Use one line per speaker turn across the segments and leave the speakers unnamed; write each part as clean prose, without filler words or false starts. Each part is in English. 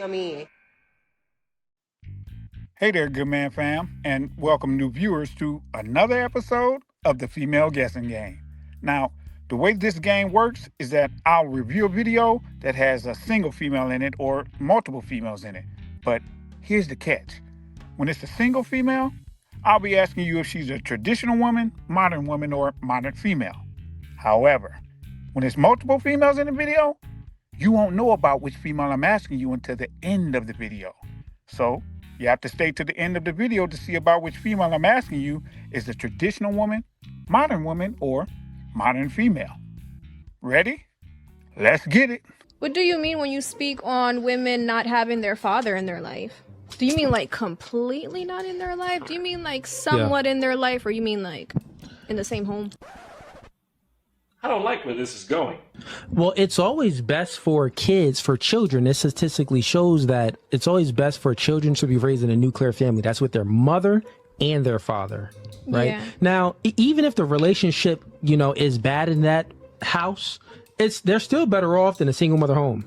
Hey there, good man fam, and welcome new viewers to another episode of the Female Guessing Game. Now, the way this game works is that I'll review a video that has a single female in it or multiple females in it. But here's the catch. When it's a single female, I'll be asking you if she's a traditional woman, or modern female. However, when it's multiple females in the video, you won't know about which female I'm asking you until the end of the video. So, you have to stay to the end of the video to see about which female I'm asking you is a traditional woman, or modern female. Ready? Let's get it.
What do you mean when you speak on women not having their father in their life? Do you mean like completely not in their life? Do you mean like somewhat in their life, or you mean like in the same home?
I don't like where this is going.
Well, it's always best for kids, for children. It statistically shows that it's always best for children to be raised in a nuclear family. That's with their mother and their father, right?
Yeah.
Now, even if the relationship, is bad in that house, they're still better off than a single mother home.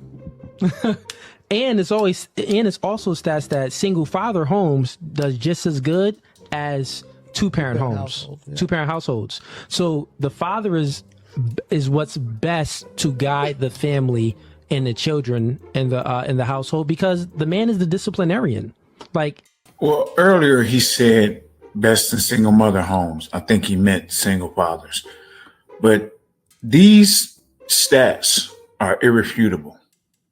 And it's also stats that single father homes does just as good as two-parent homes, two-parent households. So the father is what's best to guide the family and the children in the household, because the man is the disciplinarian.
Well, earlier he said best in single mother homes. I think he meant single fathers. But these stats are irrefutable.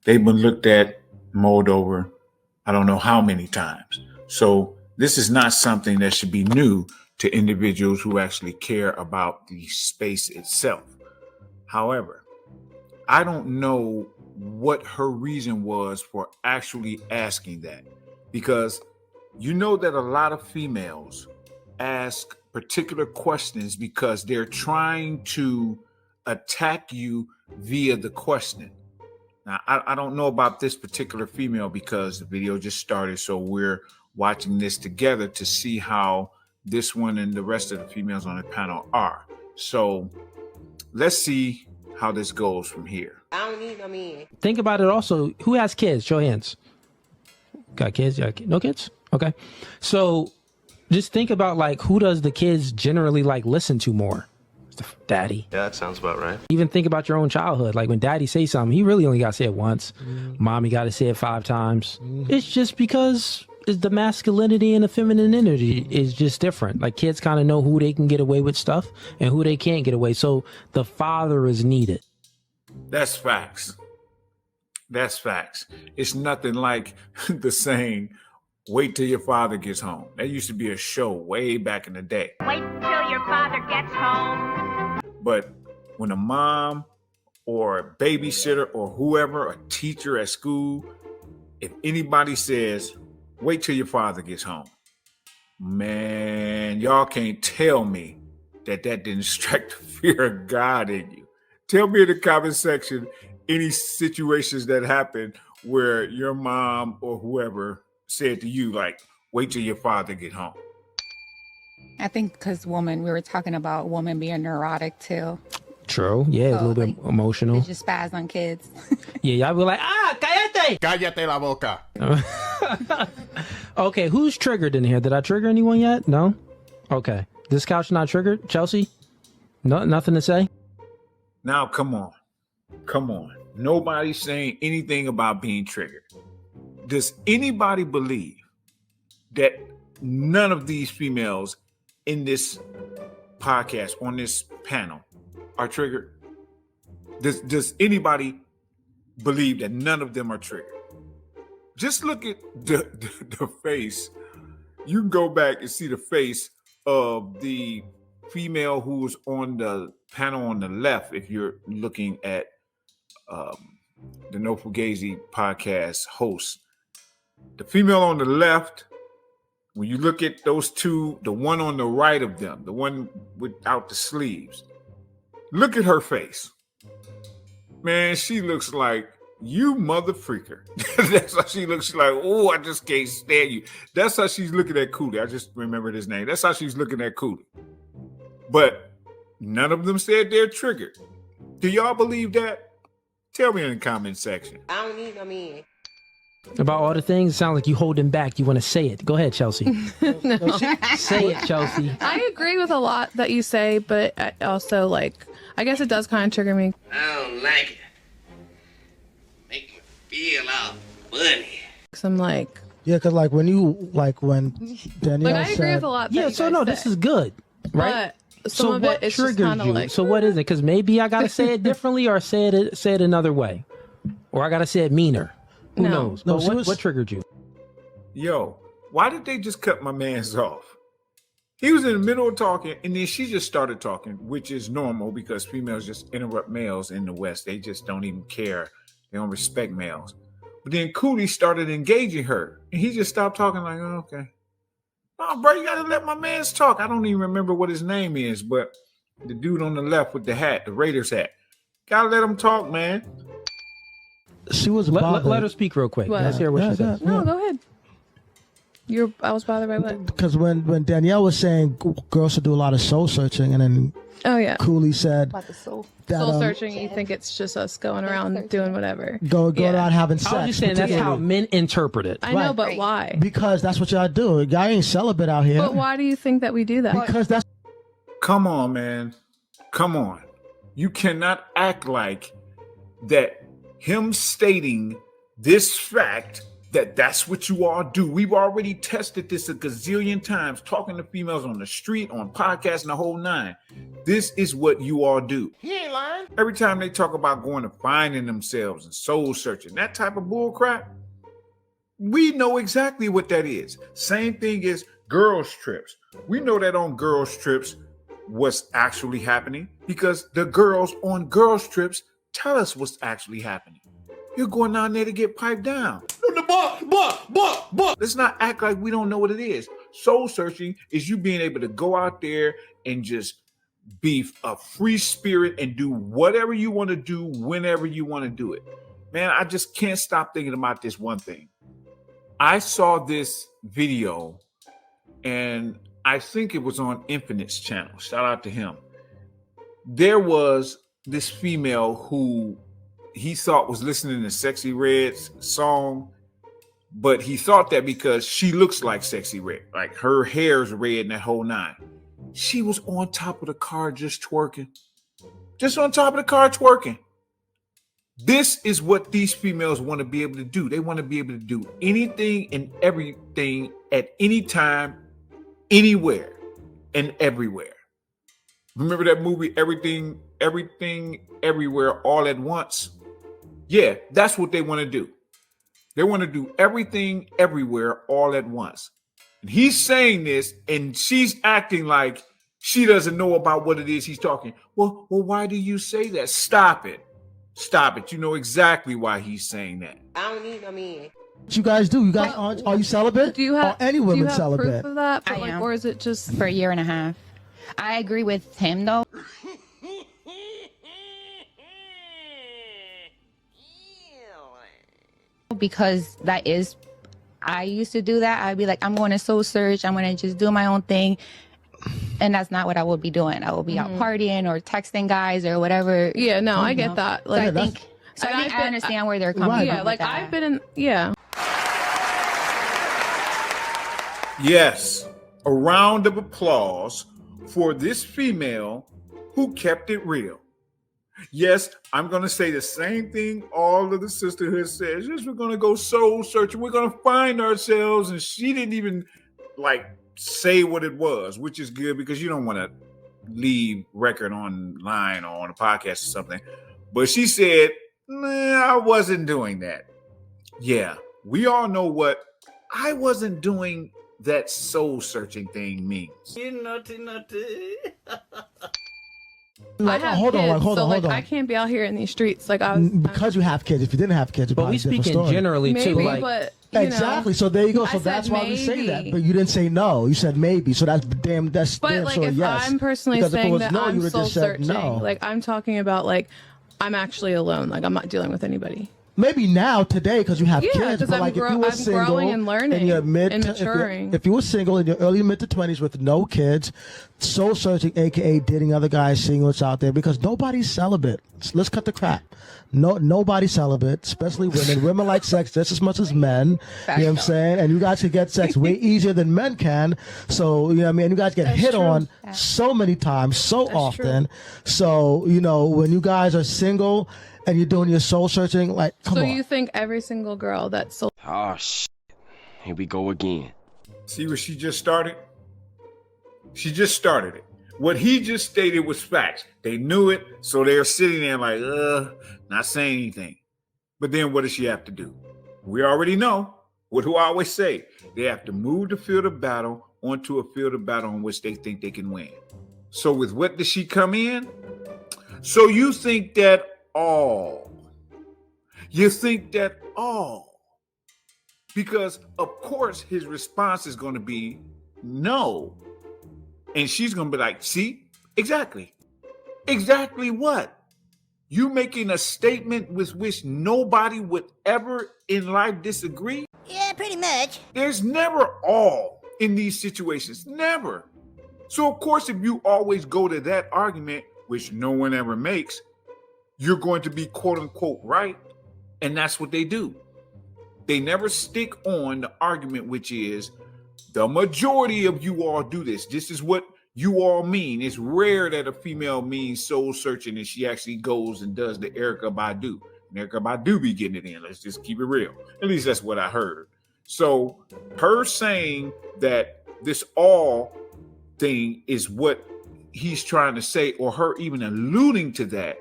They've been looked at, mulled over, I don't know how many times. So this is not something that should be new to individuals who actually care about the space itself. However, I don't know what her reason was for actually asking that, because you know that a lot of females ask particular questions because they're trying to attack you via the question. Now, I don't know about this particular female because the video just started, so we're watching this together to see how this one and the rest of the females on the panel are. So let's see how this goes from here.
Think about it also. Who has kids? Show hands. Got kids? No kids? Okay. So just think about who does the kids generally listen to more? Daddy.
Yeah, that sounds about right.
Even think about your own childhood. When daddy says something, he really only got to say it once. Mommy got to say it 5 times. It's just because the masculinity and the feminine energy is just different. Kids kind of know who they can get away with stuff and who they can't get away. So the father is needed.
That's facts. That's facts. It's nothing like the saying, wait till your father gets home. That used to be a show way back in the day.
Wait till your father gets home.
But when a mom or a babysitter or whoever, a teacher at school, if anybody says, wait till your father gets home, man, y'all can't tell me that didn't strike the fear of God in you. Tell me in the comment section any situations that happened where your mom or whoever said to you, wait till your father get home.
I think because we were talking about women being neurotic too.
True. Yeah,
So,
a little bit emotional.
They just spaz on kids.
Yeah, y'all be like, cállate!
Cállate la boca.
Okay, who's triggered in here? Did I trigger anyone yet? No? Okay. This couch not triggered? Chelsea? No, nothing to say?
Now, come on. Nobody's saying anything about being triggered. Does anybody believe that none of these females in this podcast, on this panel, are triggered? Does anybody believe that none of them are triggered? Just look at the face. You can go back and see the face of the female who was on the panel on the left if you're looking at the No Fugazi podcast host. The female on the left, when you look at those two, the one on the right of them, the one without the sleeves, look at her face. Man, she looks like you mother freaker. That's how she looks. She's like, oh, I just can't stand you. That's how she's looking at Cooley. I just remembered his name. That's how she's looking at Cooley. But none of them said they're triggered. Do y'all believe that? Tell me in the comment section.
About all the things, it sounds like you holding back. You want to say it. Go ahead, Chelsea. Say it, Chelsea.
I agree with a lot that you say, but I also, like, I guess it does kind of trigger me.
I don't like it. Make me feel all funny.
Cause I'm like,
yeah, because like when Danielle
I agree with a lot. That
Yeah,
you
so
guys
no,
say.
this is good, right?
But some
So
of
what
it, it's just
triggers
kind of
you?
like.
So what is it? Because maybe I gotta say it differently, or say it another way, or I gotta say it meaner. Who knows?
No,
But what triggered you?
Yo, why did they just cut my man's off? He was in the middle of talking, and then she just started talking, which is normal because females just interrupt males in the West. They just don't even care. They don't respect males. But then Cooley started engaging her, and he just stopped talking like, oh, okay. No, bro, you got to let my man's talk. I don't even remember what his name is, but the dude on the left with the hat, the Raiders hat. Got to let him talk, man.
She was
let her speak real quick.
What?
Let's hear what she says.
No, go ahead. I was bothered by what?
Because when Danielle was saying girls should do a lot of soul searching, and then
Oh yeah,
Cooley said
About the soul.
that
soul searching. You think it's just us going around doing whatever?
go around having sex.
I was just saying that's how men interpret it.
I know,
Right.
but why?
Because that's what y'all do. Y'all ain't celibate out here.
But why do you think that we do that?
Because that's
Come on, man. Come on. You cannot act like that him stating this fact that that's what you all do. We've already tested this a gazillion times, talking to females on the street, on podcasts, and the whole nine. This is what you all do.
He ain't lying.
Every time they talk about going to finding themselves and soul searching, that type of bull crap, we know exactly what that is. Same thing as girls' trips. We know that on girls' trips, what's actually happening because the girls on girls' trips tell us what's actually happening. You're going down there to get piped down. Let's not act like we don't know what it is. Soul searching is you being able to go out there and just be a free spirit and do whatever you want to do whenever you want to do it. Man, I just can't stop thinking about this one thing. I saw this video and I think it was on Infinite's channel. Shout out to him. There was this female who he thought was listening to Sexy Red's song, but he thought that because she looks like Sexy Red, like her hair's red and that whole nine. She was on top of the car just twerking. Just on top of the car twerking. This is what these females want to be able to do. They want to be able to do anything and everything at any time, anywhere and everywhere. Remember that movie, Everything, Everywhere, All at Once? Yeah, that's what they want to do. They want to do everything, everywhere, all at once. And he's saying this, and she's acting like she doesn't know about what it is he's talking. Well, why do you say that? Stop it. Stop it. You know exactly why he's saying that.
I don't need no man.
what you guys do. You guys are you celibate?
Do you have
Are any women
do you have
celibate?
proof of that?
I am.
Or is it just
For a year and a half. I agree with him though. Because that is, I used to do that. I'd be like, I'm going to soul search. I'm going to just do my own thing. And that's not what I would be doing. I will be out partying or texting guys or whatever.
Yeah, no, I get that. Like,
So I think I understand where they're coming
Right.
from.
yeah,
with
like
that.
I've been in, yeah.
Yes, a round of applause for this female who kept it real. Yes, I'm going to say the same thing all of the sisterhood says. Yes, we're going to go soul searching. We're going to find ourselves. And she didn't even say what it was, which is good because you don't want to leave record online or on a podcast or something. But she said, nah, I wasn't doing that. Yeah, we all know what I wasn't doing that soul searching thing means.
You naughty.
I have
hold on,
kids,
hold
so
on,
like
hold on.
I can't be out here in these streets. Like I was
Because you have kids. If you didn't have kids, it'd
But
probably
we
be a different
speaking
story.
generally too.
maybe,
Like,
but you
Exactly.
know.
So there you go.
I
So that's
said
why we say that.
maybe.
But you didn't say no. You said maybe. So that's damn. That's
But
damn
like
sure
if
yes.
I'm personally
Because if it
saying
was
that
no, you
I'm
would have
soul
just said
searching,
no.
like I'm talking about like I'm actually alone. Like I'm not dealing with anybody.
Maybe now today because you have
Yeah,
kids.
'cause
But
I'm
like if you were
I'm
single
growing and learning
in your mid
and
if you-
maturing.
if you were single in your early mid to 20s with no kids, soul searching, aka dating other guys, seeing what's out there, because nobody's celibate. Let's cut the crap. Nobody's celibate, especially women. Women like sex just as much as men. You know what I'm saying? And you guys can get sex way easier than men can. So, you know what I mean? You guys get hit on so many times, so often. So, you know, when you guys are single and you're doing your soul searching, like, come on.
So you think every single girl that's soul?
Oh shit! Here we go again.
See what she just started? She just started it. What he just stated was facts. They knew it, so they're sitting there like, not saying anything. But then what does she have to do? We already know. What do I always say? They have to move the field of battle onto a field of battle in which they think they can win. So with what does she come in? So you think that all. You think that all. Because, of course, his response is going to be no. And she's going to be like, see, exactly. Exactly what? You making a statement with which nobody would ever in life disagree?
Yeah, pretty much.
There's never all in these situations. Never. So, of course, if you always go to that argument, which no one ever makes, you're going to be quote unquote right. And that's what they do. They never stick on the argument, which is the majority of you all do this. This is what you all mean. It's rare that a female means soul searching and she actually goes and does the Erykah Badu. And Erykah Badu be getting it in. Let's just keep it real. At least that's what I heard. So her saying that this all thing is what he's trying to say, or her even alluding to that,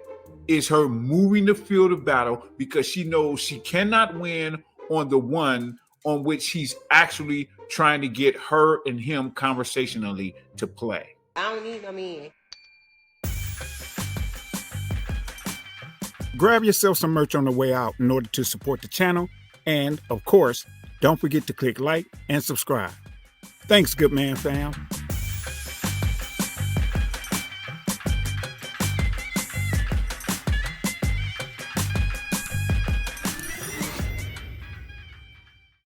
is her moving the field of battle because she knows she cannot win on the one on which he's actually trying to get her and him conversationally to play.
I don't need no man.
Grab yourself some merch on the way out in order to support the channel. And, of course, don't forget to click like and subscribe. Thanks, good man fam.